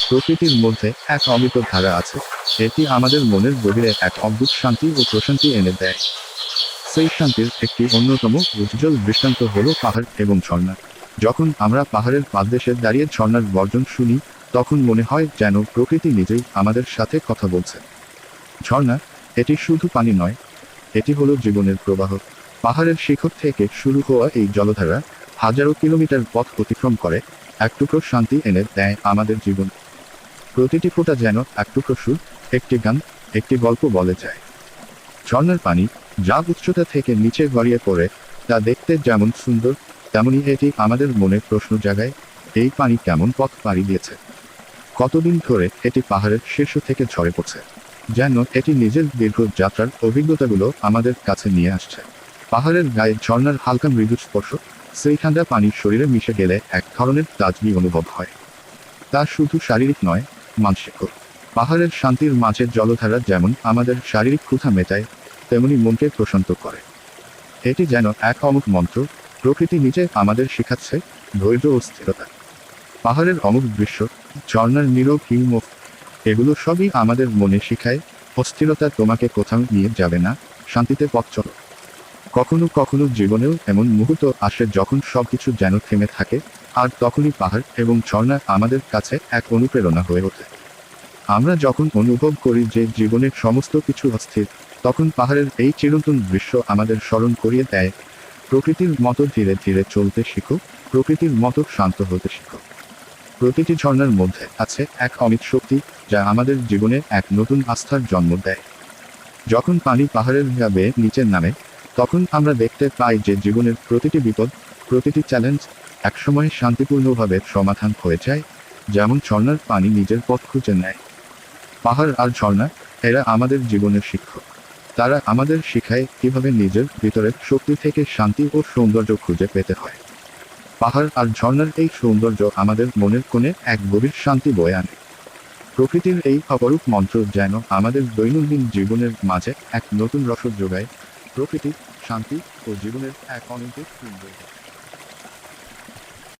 প্রকৃতির মধ্যে এক অমৃত ধারা আছে, এটি আমাদের মনের গভীরে এক অদ্ভুত শান্তি ও প্রশান্তি এনে দেয়। সেই শান্তির একটি অন্যতম উজ্জ্বল দৃষ্টান্ত হলো পাহাড় এবং ঝর্ণা। যখন আমরা পাহাড়ের পাদদেশে দাঁড়িয়ে ঝর্ণার গর্জন শুনি, তখন মনে হয় যেন প্রকৃতি নিজেই আমাদের সাথে কথা বলছে। ঝর্ণা, এটি শুধু পানি নয়, এটি হলো জীবনের প্রবাহ। পাহাড়ের শিখর থেকে শুরু হওয়া এই জলধারা হাজারো কিলোমিটার পথ অতিক্রম করে এক টুকরো শান্তি এনে দেয় আমাদের জীবন। প্রতিটি ফোঁটা যেন এক টুকরো সুর, একটি গান, একটি গল্প বলে যায়। ঝর্ণার পানি, যা উচ্চতা থেকে নিচে গড়িয়ে পড়ে, তা দেখতে যেমন সুন্দর, তেমনি এটি আমাদের মনে প্রশ্ন জাগায়, এই পানি কেমন পথ পাড়ি দিয়েছে, কতদিন ধরে এটি পাহাড়ের শীর্ষ থেকে ঝরে পড়ছে, যেন এটি নিজের দীর্ঘ যাত্রার অভিজ্ঞতাগুলো আমাদের কাছে নিয়ে আসছে। পাহাড়ের গায়ে ঝর্ণার হালকা মৃদু স্পর্শ, সেই ঠান্ডা পানি শরীরে মিশে গেলে এক ধরনের তাজগি অনুভব হয়। তা শুধু শারীরিক নয়, মানসিকও। পাহাড়ের শান্তির মাঝে জলধারা যেমন আমাদের শারীরিক ক্ষুধা মেটায়, তেমনি মনকে প্রশান্ত করে। এটি যেন এক অমোঘ মন্ত্র, প্রকৃতি নিজে আমাদের শেখাচ্ছে ধৈর্য ও স্থিরতা। পাহাড়ের অমোঘ দৃশ্য, ঝর্ণার নীরব হিমমুখ, এগুলো সবই আমাদের মনে শেখায়, অস্থিরতা তোমাকে কোথাও নিয়ে যাবে না, শান্তিতে পথ চলো। কখনো কখনো জীবনেও এমন মুহূর্ত আসে যখন সবকিছু যেন থেমে থাকে, আর তখনই পাহাড় এবং ঝর্ণা আমাদের কাছে এক অনুপ্রেরণা হয়ে ওঠে। আমরা যখন অনুভব করি যে জীবনের সমস্ত কিছু অস্থির, তখন পাহাড়ের এই চিরন্তন দৃশ্য আমাদের স্মরণ করিয়ে দেয়, প্রকৃতির মতো ধীরে ধীরে চলতে শিখো, প্রকৃতির মতো শান্ত হতে শিখো। প্রতিটি ঝর্ণার মধ্যে আছে এক অমিত শক্তি, যা আমাদের জীবনে এক নতুন আস্থার জন্ম দেয়। যখন পানি পাহাড়ের গা বেয়ে নিচে নামে, তখন আমরা দেখতে পাই যে জীবনের প্রতিটি বিপদ, প্রতিটি চ্যালেঞ্জ একসময় শান্তিপূর্ণভাবে সমাধান হয়ে যায়, যেমন ঝর্ণার পানি নিজের পথ খুঁজে নেয়। পাহাড় আর ঝর্ণা, এরা আমাদের জীবনের শিক্ষক। তারা আমাদের শেখায় কিভাবে নিজের ভিতরের শক্তি থেকে শান্তি ও সৌন্দর্য খুঁজে পেতে হয়। পাহাড় আর ঝর্ণার এই সৌন্দর্য আমাদের মনের কোণে এক গভীর শান্তি বয়ে আনে। প্রকৃতির এই অপরূপ মন্ত্র যেন আমাদের দৈনন্দিন জীবনের মাঝে এক নতুন রসদ যোগায়, প্রকৃতি, শান্তি ও জীবনের এক অনন্ত সৌন্দর্য।